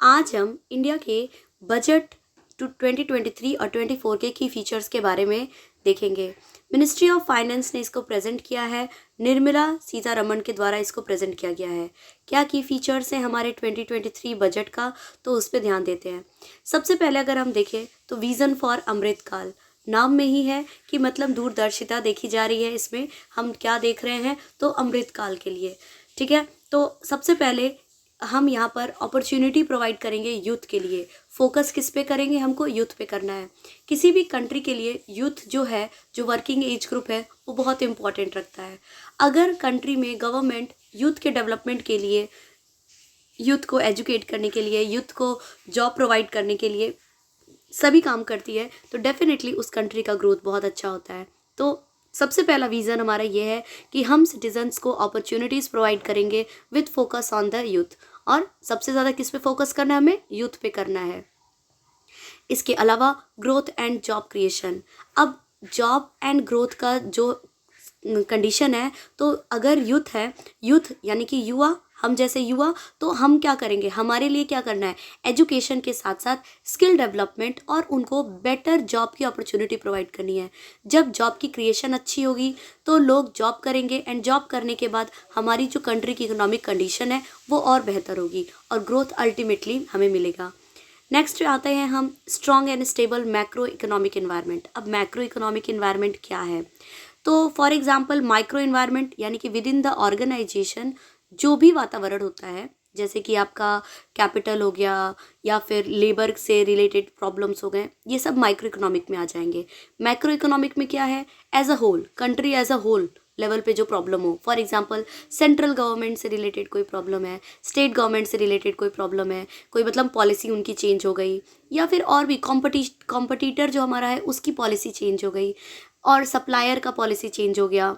आज हम इंडिया के बजट 2023 और 24 के की फीचर्स के बारे में देखेंगे। मिनिस्ट्री ऑफ फाइनेंस ने इसको प्रेजेंट किया है, निर्मला सीतारमण के द्वारा इसको प्रेजेंट किया गया है। क्या की फीचर्स हैं हमारे 2023 बजट का, तो उस पर ध्यान देते हैं। सबसे पहले अगर हम देखें तो विजन फॉर अमृतकाल, नाम में ही है कि मतलब दूरदर्शिता देखी जा रही है। इसमें हम क्या देख रहे हैं, तो अमृतकाल के लिए, ठीक है। तो सबसे पहले हम यहाँ पर अपॉर्चुनिटी प्रोवाइड करेंगे यूथ के लिए। फोकस किस पे करेंगे, हमको यूथ पे करना है। किसी भी कंट्री के लिए यूथ जो है, जो वर्किंग एज ग्रुप है, वो बहुत इंपॉर्टेंट रखता है। अगर कंट्री में गवर्नमेंट यूथ के डेवलपमेंट के लिए, यूथ को एजुकेट करने के लिए, यूथ को जॉब प्रोवाइड करने के लिए सभी काम करती है, तो डेफिनेटली उस कंट्री का ग्रोथ बहुत अच्छा होता है। तो सबसे पहला विज़न हमारा ये है कि हम सिटीजन्स को अपॉर्चुनिटीज़ प्रोवाइड करेंगे with focus on the youth. और सबसे ज़्यादा किस पे फोकस करना है, हमें यूथ पे करना है। इसके अलावा ग्रोथ एंड जॉब क्रिएशन। अब जॉब एंड ग्रोथ का जो कंडीशन है, तो अगर यूथ है, यूथ यानी कि युवा, हम जैसे युवा, तो हम क्या करेंगे, हमारे लिए क्या करना है, एजुकेशन के साथ साथ स्किल डेवलपमेंट और उनको बेटर जॉब की अपॉर्चुनिटी प्रोवाइड करनी है। जब जॉब की क्रिएशन अच्छी होगी तो लोग जॉब करेंगे, एंड जॉब करने के बाद हमारी जो कंट्री की इकोनॉमिक कंडीशन है वो और बेहतर होगी और ग्रोथ अल्टीमेटली हमें मिलेगा। नेक्स्ट आते हैं हम strong and stable macro economic environment. अब मैक्रो इकोनॉमिक इन्वायरमेंट क्या है, तो फॉर एग्जांपल माइक्रो इन्वायरमेंट यानी कि विद इन द ऑर्गेनाइजेशन जो भी वातावरण होता है, जैसे कि आपका कैपिटल हो गया या फिर लेबर से रिलेटेड प्रॉब्लम्स हो गए, ये सब माइक्रो इकोनॉमिक में आ जाएंगे। मैक्रो इकोनॉमिक में क्या है, as a whole country, as a whole level पे जो प्रॉब्लम हो, फॉर एग्जांपल सेंट्रल गवर्नमेंट से रिलेटेड कोई प्रॉब्लम है, स्टेट गवर्नमेंट से रिलेटेड कोई प्रॉब्लम है, कोई मतलब पॉलिसी उनकी चेंज हो गई, या फिर और भी कॉम्पिटिटर जो हमारा है उसकी पॉलिसी चेंज हो गई, और सप्लायर का पॉलिसी चेंज हो गया,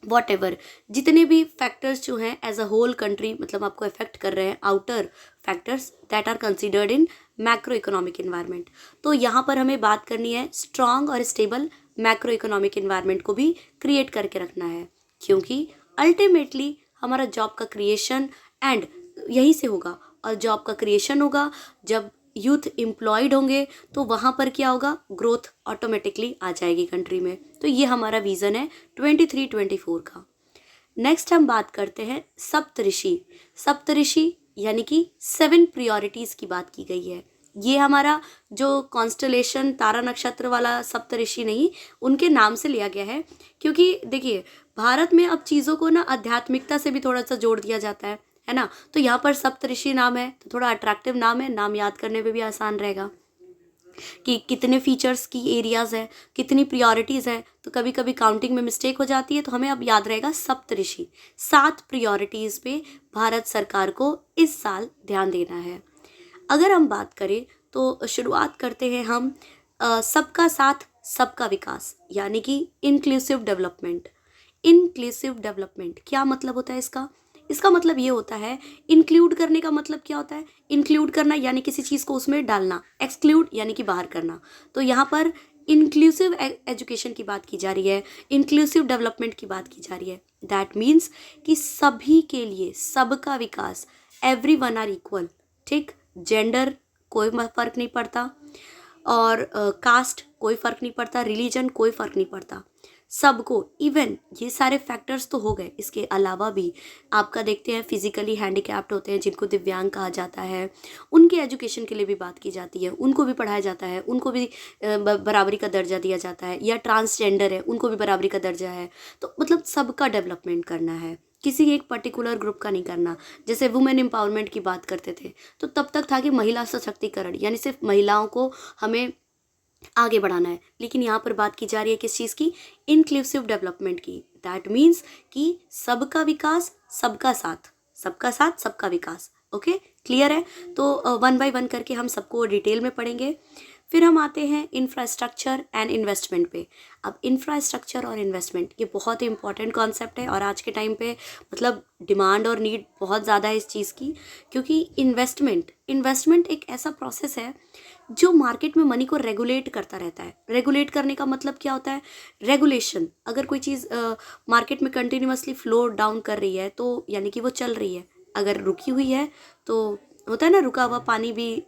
वॉट एवर, जितने भी फैक्टर्स जो हैं एज अ होल कंट्री मतलब आपको इफेक्ट कर रहे हैं, outer factors that are considered in macro economic environment. तो यहाँ पर हमें बात करनी है स्ट्रॉन्ग और स्टेबल मैक्रो इकोनॉमिक इन्वायरमेंट को भी क्रिएट करके रखना है, क्योंकि अल्टीमेटली हमारा जॉब का क्रिएशन एंड यहीं से होगा। और जॉब का क्रिएशन होगा जब यूथ एम्प्लॉयड होंगे, तो वहाँ पर क्या होगा, ग्रोथ ऑटोमेटिकली आ जाएगी कंट्री में। तो ये हमारा विज़न है 23-24 का। नेक्स्ट हम बात करते हैं सप्तऋषि। सप्तऋषि यानी कि 7 प्रियोरिटीज़ की बात की गई है। ये हमारा जो कॉन्स्टलेशन तारा नक्षत्र वाला सप्तऋषि नहीं, उनके नाम से लिया गया है, क्योंकि देखिए भारत में अब चीज़ों को ना आध्यात्मिकता से भी थोड़ा सा जोड़ दिया जाता है ना। तो यहाँ पर सप्तऋषि नाम है, तो थोड़ा अट्रैक्टिव नाम है, नाम याद करने में भी आसान रहेगा कि कितने फीचर्स की एरियाज़ है, कितनी प्रियोरिटीज़ है। तो कभी कभी काउंटिंग में मिस्टेक हो जाती है, तो हमें अब याद रहेगा सप्तऋषि। 7 प्रियोरिटीज़ पे भारत सरकार को इस साल ध्यान देना है। अगर हम बात करें तो शुरुआत करते हैं हम सबका साथ सबका विकास यानी कि इंक्लूसिव डेवलपमेंट। इंक्लूसिव डेवलपमेंट क्या मतलब होता है इसका, इसका मतलब ये होता है, इंक्लूड करने का मतलब क्या होता है, इंक्लूड करना यानी किसी चीज़ को उसमें डालना, एक्सक्लूड यानी कि बाहर करना। तो यहाँ पर इंक्लूसिव एजुकेशन की बात की जा रही है, इंक्लूसिव डेवलपमेंट की बात की जा रही है। दैट मीन्स कि सभी के लिए सबका विकास, एवरी वन आर इक्वल, ठीक, जेंडर कोई फ़र्क नहीं पड़ता, और कास्ट कोई फ़र्क नहीं पड़ता, रिलीजन कोई फ़र्क नहीं पड़ता, सबको। इवन ये सारे फैक्टर्स तो हो गए, इसके अलावा भी आपका देखते हैं फिजिकली हैंडीकैप्ड होते हैं जिनको दिव्यांग कहा जाता है, उनके एजुकेशन के लिए भी बात की जाती है, उनको भी पढ़ाया जाता है, उनको भी बराबरी का दर्जा दिया जाता है, या ट्रांसजेंडर है उनको भी बराबरी का दर्जा है। तो मतलब सबका डेवलपमेंट करना है, किसी एक पर्टिकुलर ग्रुप का नहीं करना। जैसे वुमेन एम्पावरमेंट की बात करते थे तो तब तक था कि महिला सशक्तिकरण यानी सिर्फ महिलाओं को हमें आगे बढ़ाना है, लेकिन यहाँ पर बात की जा रही है किस चीज़ की, इंक्लूसिव डेवलपमेंट की। दैट मीन्स कि सबका विकास सबका साथ, सबका साथ सबका विकास। ओके, क्लियर है। तो 1 बाय 1 करके हम सबको डिटेल में पढ़ेंगे। फिर हम आते हैं इंफ्रास्ट्रक्चर एंड इन्वेस्टमेंट पे। अब इंफ्रास्ट्रक्चर और इन्वेस्टमेंट ये बहुत ही इंपॉर्टेंट कॉन्सेप्ट है, और आज के टाइम पे मतलब डिमांड और नीड बहुत ज़्यादा है इस चीज़ की, क्योंकि इन्वेस्टमेंट एक ऐसा प्रोसेस है जो मार्केट में मनी को रेगुलेट करता रहता है। रेगुलेट करने का मतलब क्या होता है, रेगुलेशन। अगर कोई चीज़ मार्केट में कंटिन्यूअसली फ्लो डाउन कर रही है तो यानी कि वो चल रही है, अगर रुकी हुई है तो होता है ना, रुका हुआ पानी भी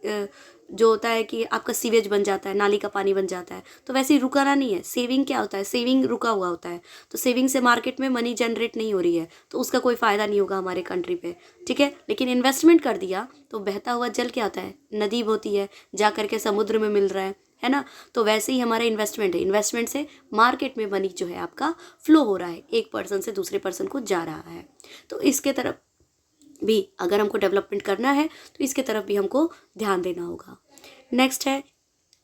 जो होता है कि आपका सीवेज बन जाता है, नाली का पानी बन जाता है, तो वैसे ही रुकाना नहीं है। सेविंग क्या होता है, सेविंग रुका हुआ होता है। तो सेविंग से मार्केट में मनी जनरेट नहीं हो रही है, तो उसका कोई फ़ायदा नहीं होगा हमारे कंट्री पे, ठीक है। लेकिन इन्वेस्टमेंट कर दिया तो बहता हुआ जल क्या होता है, नदी होती है, जा करके समुद्र में मिल रहा है ना। तो वैसे ही हमारा इन्वेस्टमेंट है, इन्वेस्टमेंट से मार्केट में मनी जो है आपका फ्लो हो रहा है, एक पर्सन से दूसरे पर्सन को जा रहा है। तो इसके तरफ भी अगर हमको डेवलपमेंट करना है तो इसके तरफ भी हमको ध्यान देना होगा। नेक्स्ट है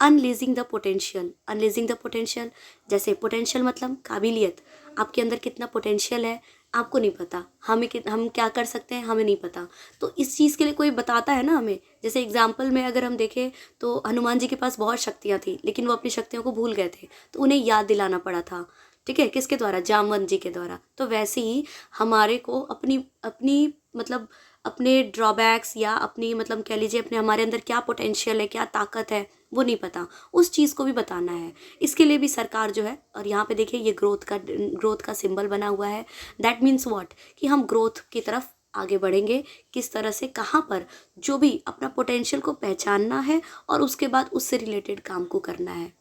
unleashing the potential. Unleashing the potential, जैसे पोटेंशियल मतलब काबिलियत, आपके अंदर कितना पोटेंशियल है आपको नहीं पता, हम क्या कर सकते हैं हमें नहीं पता। तो इस चीज़ के लिए कोई बताता है ना हमें। जैसे एग्जाम्पल में अगर हम देखें तो हनुमान जी के पास बहुत शक्तियाँ थी, लेकिन वो अपनी शक्तियों को भूल गए थे, तो उन्हें याद दिलाना पड़ा था, ठीक है, किसके द्वारा, जामवंत जी के द्वारा। तो वैसे ही हमारे को अपनी अपनी मतलब अपने ड्रॉबैक्स या अपनी मतलब कह लीजिए अपने हमारे अंदर क्या पोटेंशियल है, क्या ताकत है, वो नहीं पता, उस चीज़ को भी बताना है। इसके लिए भी सरकार जो है, और यहाँ पे देखिए ये ग्रोथ का सिंबल बना हुआ है। दैट मीन्स व्हाट, कि हम ग्रोथ की तरफ आगे बढ़ेंगे, किस तरह से, कहाँ पर, जो भी अपना पोटेंशियल को पहचानना है और उसके बाद उससे रिलेटेड काम को करना है।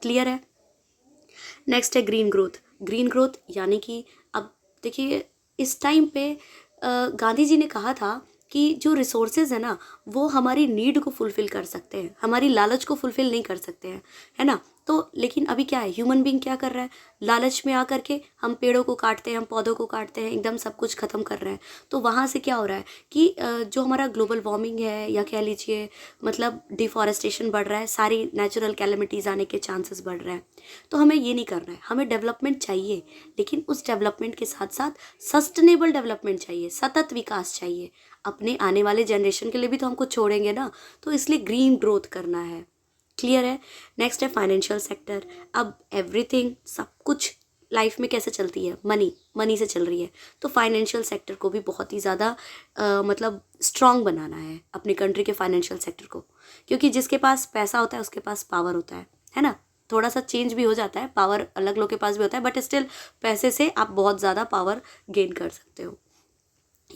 क्लियर है। नेक्स्ट है ग्रीन ग्रोथ। ग्रीन ग्रोथ यानी कि अब देखिए इस टाइम पे गांधी जी ने कहा था कि जो रिसोर्सेज है ना वो हमारी नीड को फुलफ़िल कर सकते हैं, हमारी लालच को फुलफ़िल नहीं कर सकते हैं, है ना। तो लेकिन अभी क्या है, ह्यूमन बीइंग क्या कर रहा है, लालच में आकर के हम पेड़ों को काटते हैं, हम पौधों को काटते हैं, एकदम सब कुछ ख़त्म कर रहे हैं। तो वहाँ से क्या हो रहा है कि जो हमारा ग्लोबल वार्मिंग है या कह लीजिए मतलब डिफॉरेस्टेशन बढ़ रहा है, सारी नेचुरल कैलेमिटीज़ आने के चांसेस बढ़ रहे हैं। तो हमें ये नहीं करना है, हमें डेवलपमेंट चाहिए, लेकिन उस डेवलपमेंट के साथ साथ सस्टेनेबल डेवलपमेंट चाहिए, सतत विकास चाहिए। अपने आने वाले जनरेशन के लिए भी तो हम कुछ छोड़ेंगे ना, तो इसलिए ग्रीन ग्रोथ करना है। क्लियर है। नेक्स्ट है फाइनेंशियल सेक्टर। अब एवरीथिंग, सब कुछ लाइफ में कैसे चलती है, मनी से चल रही है। तो फाइनेंशियल सेक्टर को भी बहुत ही ज़्यादा मतलब स्ट्रॉन्ग बनाना है अपनी कंट्री के फाइनेंशियल सेक्टर को, क्योंकि जिसके पास पैसा होता है उसके पास पावर होता है ना। थोड़ा सा चेंज भी हो जाता है, पावर अलग लोग के पास भी होता है, बट स्टिल पैसे से आप बहुत ज़्यादा पावर गेन कर सकते हो।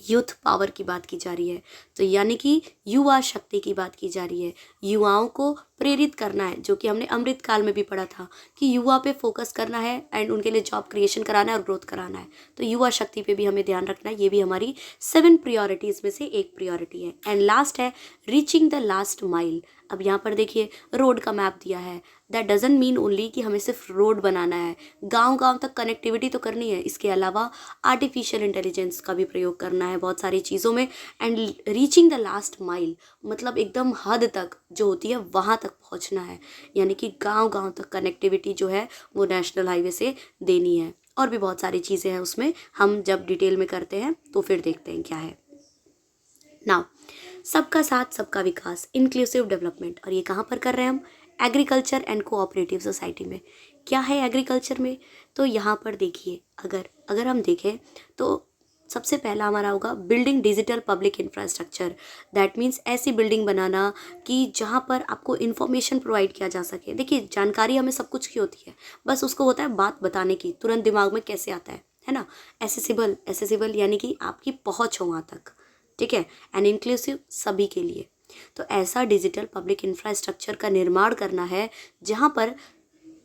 यूथ पावर की बात की जा रही है, तो यानी कि युवा शक्ति की बात की जा रही है। युवाओं को प्रेरित करना है, जो कि हमने अमृत काल में भी पढ़ा था कि युवा पे फोकस करना है एंड उनके लिए जॉब क्रिएशन कराना है और ग्रोथ कराना है। तो युवा शक्ति पे भी हमें ध्यान रखना है, ये भी हमारी 7 प्रियोरिटीज़ में से एक प्रियोरिटी है। एंड लास्ट है रीचिंग द लास्ट माइल। अब यहाँ पर देखिए रोड का मैप दिया है, दैट डजंट मीन ओनली कि हमें सिर्फ रोड बनाना है, गांव गांव तक कनेक्टिविटी तो करनी है, इसके अलावा आर्टिफिशियल इंटेलिजेंस का भी प्रयोग करना है बहुत सारी चीज़ों में। And reaching the last mile मतलब एकदम हद तक जो होती है वहाँ तक पहुँचना है, यानी कि गांव गांव तक कनेक्टिविटी जो है वो नेशनल हाईवे से देनी है। और भी बहुत सारी चीज़ें हैं उसमें, हम जब डिटेल में करते हैं तो फिर देखते हैं क्या है। नाउ सबका साथ सबका विकास, इंक्लूसिव डेवलपमेंट, और ये कहाँ पर कर रहे हैं हम, एग्रीकल्चर एंड कोऑपरेटिव सोसाइटी में। क्या है एग्रीकल्चर में, तो यहाँ पर देखिए अगर हम देखें तो सबसे पहला हमारा होगा building digital public infrastructure. That means ऐसी बिल्डिंग बनाना कि जहाँ पर आपको इन्फॉर्मेशन प्रोवाइड किया जा सके। देखिए जानकारी हमें सब कुछ की होती है, बस उसको होता है बात बताने की, तुरंत दिमाग में कैसे आता है ना। एसेसिबल यानी कि आपकी पहुँच हो वहाँ तक, ठीक है, एंड इंक्लूसिव सभी के लिए। तो ऐसा डिजिटल पब्लिक इंफ्रास्ट्रक्चर का निर्माण करना है जहाँ पर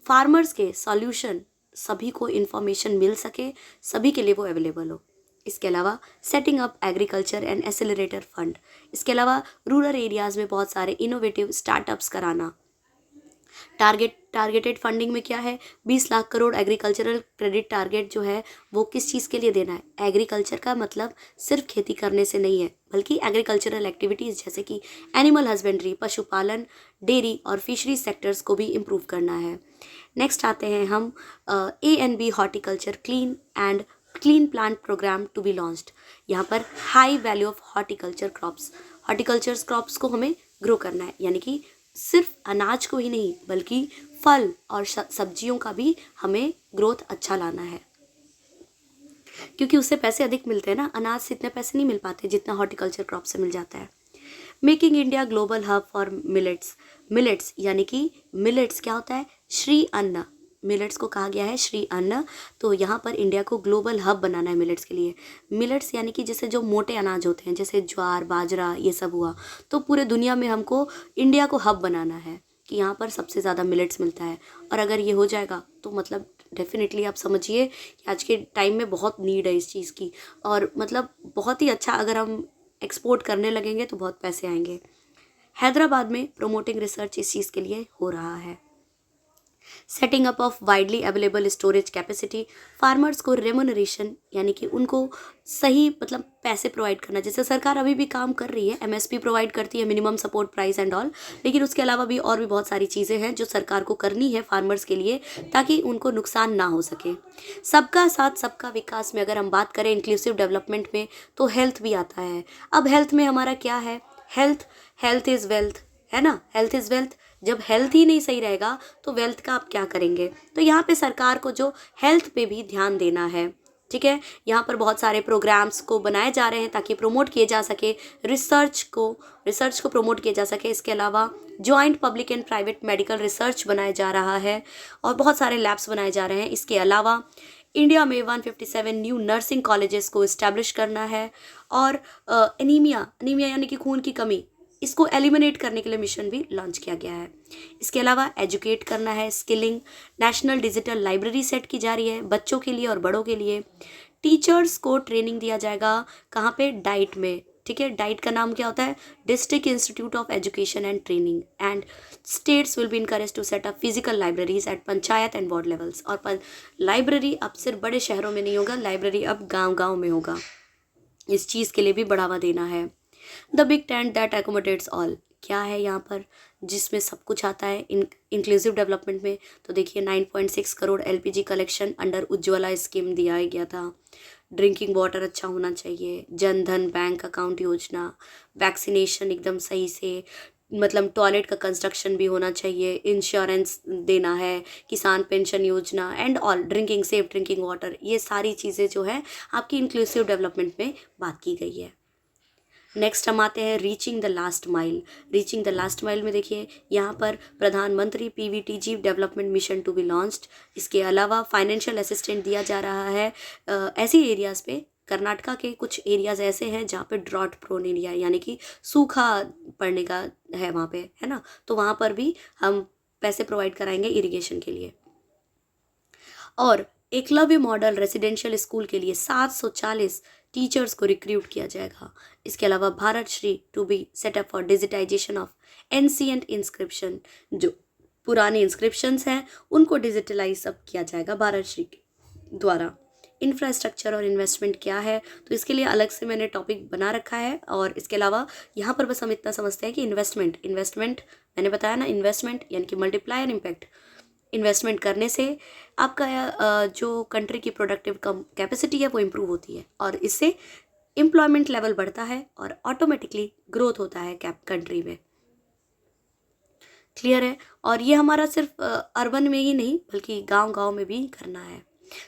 फार्मर्स के सॉल्यूशन सभी को इन्फॉर्मेशन मिल सके, सभी के लिए वो अवेलेबल हो। इसके अलावा setting up agriculture and accelerator fund, इसके अलावा रूरल एरियाज़ में बहुत सारे इनोवेटिव स्टार्टअप्स कराना। टारगेटेड फंडिंग में क्या है, 20 lakh crore agricultural credit target जो है वो किस चीज़ के लिए देना है। एग्रीकल्चर का मतलब सिर्फ खेती करने से नहीं है, बल्कि एग्रीकल्चरल एक्टिविटीज़ जैसे कि एनिमल हस्बेंड्री, पशुपालन, डेयरी और फिशरी सेक्टर्स को भी इम्प्रूव करना है। नेक्स्ट आते हैं हम A&B horticulture clean plant programme to be launched. यहाँ पर high value of horticulture crops को हमें ग्रो करना है, यानी कि सिर्फ अनाज को ही नहीं बल्कि फल और सब्जियों का भी हमें ग्रोथ अच्छा लाना है, क्योंकि उससे पैसे अधिक मिलते हैं ना। अनाज से इतने पैसे नहीं मिल पाते जितना हॉर्टिकल्चर क्रॉप से मिल जाता है। Making India global hub for millets यानी कि मिलेट्स क्या होता है, श्री अन्न। मिलेट्स को कहा गया है श्री अन्न। तो यहाँ पर इंडिया को ग्लोबल हब बनाना है मिलेट्स के लिए। मिलेट्स यानी कि जैसे जो मोटे अनाज होते हैं, जैसे ज्वार, बाजरा, ये सब हुआ, तो पूरे दुनिया में हमको इंडिया को हब बनाना है कि यहाँ पर सबसे ज़्यादा मिलेट्स मिलता है। और अगर ये हो जाएगा तो मतलब डेफिनेटली आप समझिए कि आज के टाइम में बहुत नीड है इस चीज़ की, और मतलब बहुत ही अच्छा अगर हम एक्सपोर्ट करने लगेंगे तो बहुत पैसे आएंगे। हैदराबाद में प्रोमोटिंग रिसर्च इस चीज़ के लिए हो रहा है। Setting up of widely available storage capacity, farmers को रेमुनरेशन यानी कि उनको सही मतलब पैसे प्रोवाइड करना। जैसे सरकार अभी भी काम कर रही है, एमएसपी प्रोवाइड करती है, minimum support price and all, लेकिन उसके अलावा भी और भी बहुत सारी चीज़ें हैं जो सरकार को करनी है फार्मर्स के लिए ताकि उनको नुकसान ना हो सके। सबका साथ सबका विकास में अगर हम बात करें इंक्लूसिव डेवलपमेंट में, तो हेल्थ भी आता है। अब हेल्थ में हमारा क्या है, हेल्थ इज़ वेल्थ, है ना, हेल्थ इज़ वेल्थ। जब हेल्थ ही नहीं सही रहेगा तो वेल्थ का आप क्या करेंगे। तो यहाँ पे सरकार को जो हेल्थ पे भी ध्यान देना है, ठीक है। यहाँ पर बहुत सारे प्रोग्राम्स को बनाए जा रहे हैं ताकि प्रमोट किए जा सके, रिसर्च को प्रमोट किया जा सके। इसके अलावा joint public and private medical research बनाया जा रहा है और बहुत सारे लैब्स बनाए जा रहे हैं। इसके अलावा इंडिया में 157 न्यू नर्सिंग कॉलेजेस को इस्टेब्लिश करना है। और एनीमिया यानी कि खून की कमी, इसको एलिमिनेट करने के लिए मिशन भी लॉन्च किया गया है। इसके अलावा एजुकेट करना है, skilling, national digital library set की जा रही है बच्चों के लिए और बड़ों के लिए। टीचर्स को ट्रेनिंग दिया जाएगा कहाँ पे, डाइट में, ठीक है। डाइट का नाम क्या होता है, district institute of education and training. And states will be encourage to set up physical libraries at panchayat and ward levels. और लाइब्रेरी अब सिर्फ बड़े शहरों में नहीं होगा, लाइब्रेरी अब गाँव में होगा। इस चीज़ के लिए भी बढ़ावा देना है। The big tent that accommodates all, क्या है यहाँ पर, जिसमें सब कुछ आता है इंक्लूसिव डेवलपमेंट में। तो देखिए 9.6 crore LPG collection under Ujjwala scheme दिया गया था। ड्रिंकिंग वाटर अच्छा होना चाहिए, जन धन बैंक अकाउंट योजना, वैक्सीनेशन एकदम सही से, मतलब टॉयलेट का कंस्ट्रक्शन भी होना चाहिए, इंश्योरेंस देना है, किसान पेंशन योजना and all, drinking safe drinking water, ये सारी चीज़ें जो है आपकी इंक्लूसिव डेवलपमेंट में बात की गई है। नेक्स्ट हम आते हैं reaching the last mile. Reaching the last mile में देखिए यहाँ पर Pradhan Mantri PVTG development mission to be launched. इसके अलावा फाइनेंशियल असिस्टेंट दिया जा रहा है ऐसी एरियाज़ पे। कर्नाटका के कुछ एरियाज़ ऐसे हैं जहाँ पे ड्रॉट प्रोन एरिया यानी कि सूखा पड़ने का है वहाँ पे, है ना, तो वहाँ पर भी हम पैसे प्रोवाइड कराएंगे इरिगेशन के लिए। और एकलव्य मॉडल रेसिडेंशियल स्कूल के लिए 740 टीचर्स को रिक्रूट किया जाएगा। इसके अलावा Bharat Shri to be set up for digitisation of ancient inscription, जो पुराने इंस्क्रिप्शंस हैं उनको डिजिटलाइज अब किया जाएगा भारत श्री के द्वारा। इंफ्रास्ट्रक्चर और इन्वेस्टमेंट क्या है, तो इसके लिए अलग से मैंने टॉपिक बना रखा है। और इसके अलावा यहाँ पर बस हम इतना समझते हैं कि इन्वेस्टमेंट मैंने बताया ना, इन्वेस्टमेंट यानी कि मल्टीप्लायर इम्पैक्ट। इन्वेस्टमेंट करने से आपका जो कंट्री की प्रोडक्टिव कैपेसिटी है वो इम्प्रूव होती है और इससे एम्प्लॉयमेंट लेवल बढ़ता है और ऑटोमेटिकली ग्रोथ होता है कंट्री में। क्लियर है। और ये हमारा सिर्फ अर्बन में ही नहीं बल्कि गांव में भी करना है।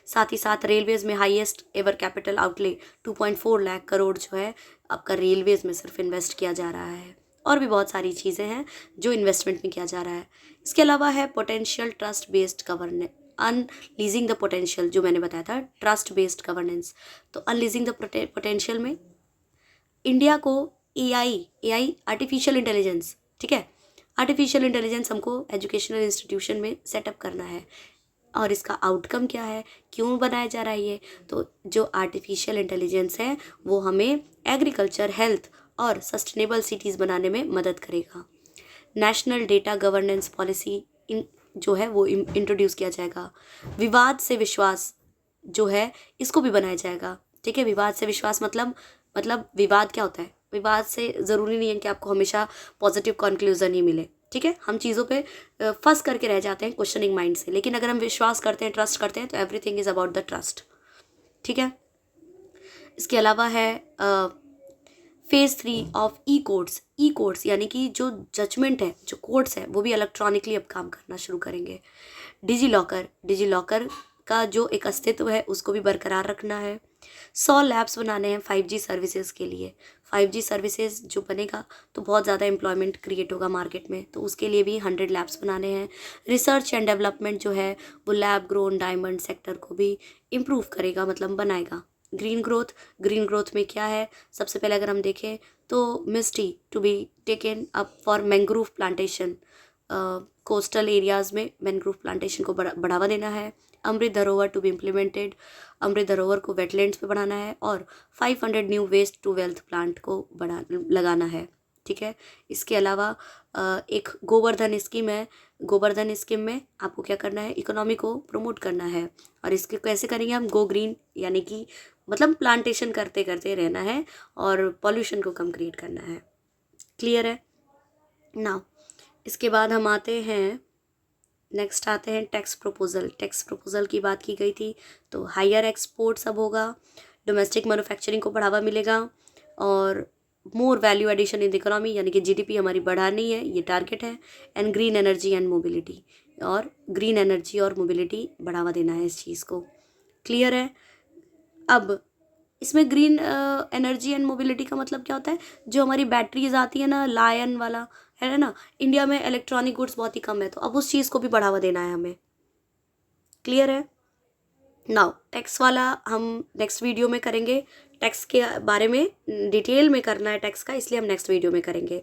साथ ही साथ रेलवेज में highest ever capital outlay 2.4 lakh crore जो है आपका रेलवेज में सिर्फ इन्वेस्ट किया जा रहा है। और भी बहुत सारी चीज़ें हैं जो इन्वेस्टमेंट में किया जा रहा है। इसके अलावा है potential trust based governance, unleashing the potential, जो मैंने बताया था ट्रस्ट बेस्ड गवर्नेंस। तो अनलीजिंग द पोटेंशियल में इंडिया को एआई आर्टिफिशियल इंटेलिजेंस, ठीक है, आर्टिफिशियल इंटेलिजेंस हमको एजुकेशनल इंस्टीट्यूशन में सेटअप करना है। और इसका आउटकम क्या है, क्यों बनाया जा रहा है ये, तो जो आर्टिफिशियल इंटेलिजेंस है वो हमें एग्रीकल्चर, हेल्थ और सस्टेनेबल सिटीज़ बनाने में मदद करेगा। नेशनल डेटा गवर्नेंस पॉलिसी जो है वो इंट्रोड्यूस किया जाएगा। विवाद से विश्वास जो है इसको भी बनाया जाएगा, ठीक है। विवाद से विश्वास मतलब विवाद क्या होता है, विवाद से ज़रूरी नहीं है कि आपको हमेशा पॉजिटिव कंक्लूजन ही मिले, ठीक है। हम चीज़ों पे फंस करके रह जाते हैं क्वेश्चनिंग माइंड से, लेकिन अगर हम विश्वास करते हैं, ट्रस्ट करते हैं तो everything is about the trust, ठीक है। इसके अलावा है फेज़ 3 ऑफ ई कोर्ट्स यानी कि जो जजमेंट है, जो कोर्ट्स है वो भी इलेक्ट्रॉनिकली अब काम करना शुरू करेंगे। डिजी लॉकर का जो एक अस्तित्व है उसको भी बरकरार रखना है। 100 लैब्स बनाने हैं 5G सर्विसेज के लिए। 5G सर्विसेज जो बनेगा तो बहुत ज़्यादा एम्प्लॉयमेंट क्रिएट होगा मार्केट में, तो उसके लिए भी 100 लैब्स बनाने हैं। रिसर्च एंड डेवलपमेंट जो है वो लैब ग्रोन डायमंड सेक्टर को भी इम्प्रूव करेगा, मतलब बनाएगा। ग्रीन ग्रोथ में क्या है, सबसे पहले अगर हम देखें तो MISHTI to be taken up for mangrove plantation, coastal areas में मैंग्रोव प्लांटेशन को बढ़ावा देना है। अमृत धरोहर टू बी इम्प्लीमेंटेड, अमृत धरोहर को वेटलैंड्स पे बढ़ाना है। और 500 new waste to wealth plant को लगाना है, ठीक है। इसके अलावा एक गोवर्धन स्कीम है। गोवर्धन स्कीम में आपको क्या करना है, इकोनॉमी को प्रमोट करना है। और इसके कैसे करेंगे हम, गो ग्रीन, यानी कि मतलब प्लांटेशन करते करते रहना है और पॉल्यूशन को कम क्रिएट करना है। क्लियर है नाउ। इसके बाद हम आते हैं, नेक्स्ट आते हैं टैक्स प्रपोजल की बात की गई थी, तो हायर एक्सपोर्ट्स अब होगा, डोमेस्टिक मैन्युफैक्चरिंग को बढ़ावा मिलेगा और more value addition in the economy, यानी कि जीडीपी हमारी बढ़ानी है, ये टारगेट है। And green energy and mobility, और ग्रीन एनर्जी और मोबिलिटी बढ़ावा देना है इस चीज़ को। क्लियर है। अब इसमें ग्रीन एनर्जी एंड मोबिलिटी का मतलब क्या होता है, जो हमारी बैटरीज आती है ना, लायन वाला है ना, इंडिया में इलेक्ट्रॉनिक गुड्स बहुत ही कम है, तो अब उस चीज़ को भी बढ़ावा देना है हमें। क्लियर है नाउ। टैक्स वाला हम नेक्स्ट वीडियो में करेंगे, टैक्स के बारे में डिटेल में करना है टैक्स का, इसलिए हम नेक्स्ट वीडियो में करेंगे।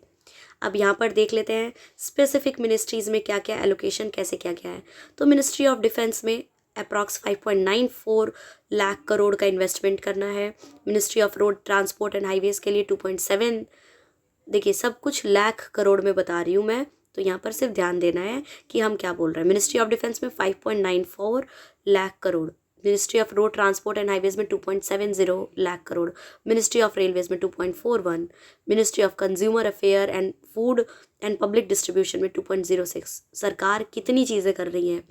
अब यहाँ पर देख लेते हैं स्पेसिफिक मिनिस्ट्रीज़ में क्या क्या एलोकेशन कैसे क्या क्या है। तो मिनिस्ट्री ऑफ डिफेंस में अप्रॉक्स 5.94 लाख करोड़ का इन्वेस्टमेंट करना है। Ministry of road transport and highways के लिए 2.7, देखिए सब कुछ लाख करोड़ में बता रही हूँ मैं, तो यहाँ पर सिर्फ ध्यान देना है कि हम क्या बोल रहे हैं। मिनिस्ट्री ऑफ डिफेंस में 5.94 lakh crore, ministry of road transport and highways में 2.70 lakh crore, ministry of railways में 2.41, ministry of consumer affair and food and public distribution में 2.06। सरकार कितनी चीज़ें कर रही हैं।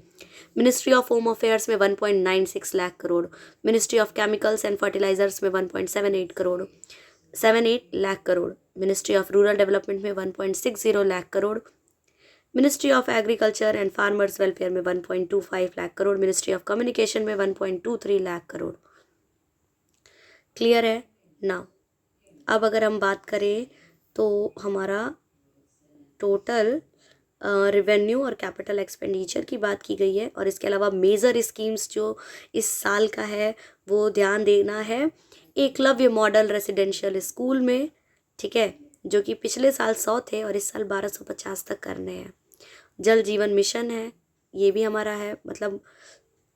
मिनिस्ट्री ऑफ होम अफेयर्स में 1.96 lakh crore, ministry of chemicals and fertilisers में 1.78 lakh crore, ministry of rural development में 1.60 lakh crore, ministry of agriculture and farmers welfare में 1.25 lakh crore, ministry of communication में 1.23 लाख करोड़। क्लियर है ना। अब अगर हम बात करें तो हमारा टोटल रेवेन्यू और कैपिटल एक्सपेंडिचर की बात की गई है, और इसके अलावा मेजर स्कीम्स जो इस साल का है वो ध्यान देना है। एकलव्य मॉडल रेसिडेंशियल स्कूल में, ठीक है, जो कि पिछले साल 100 थे और इस साल 1250 तक करने हैं। जल जीवन मिशन है, ये भी हमारा है, मतलब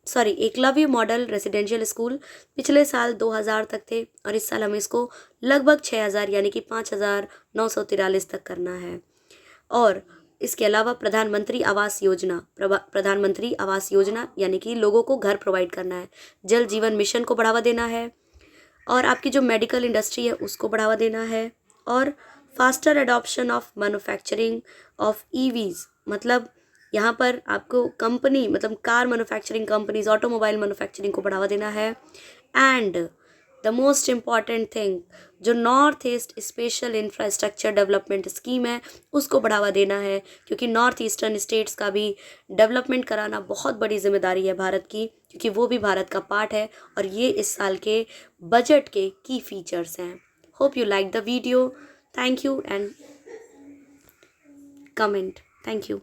sorry, Eklavya model residential school पिछले साल 2000 तक थे और इस साल हमें इसको लगभग 6000 यानी कि 5943 तक करना है। और इसके अलावा प्रधानमंत्री आवास योजना यानी कि लोगों को घर प्रोवाइड करना है। जल जीवन मिशन को बढ़ावा देना है, और आपकी जो मेडिकल इंडस्ट्री है उसको बढ़ावा देना है। और faster adoption of manufacturing of EVs, मतलब यहाँ पर आपको कंपनी, मतलब car manufacturing companies, automobile manufacturing को बढ़ावा देना है। And the most important thing, जो north east special infrastructure development scheme है उसको बढ़ावा देना है, क्योंकि नॉर्थ ईस्टर्न स्टेट्स का भी डेवलपमेंट कराना बहुत बड़ी जिम्मेदारी है भारत की, क्योंकि वो भी भारत का पार्ट है और ये इस साल के बजट के की फीचर्स हैं। Hope you like the video, thank you and comment, thank you.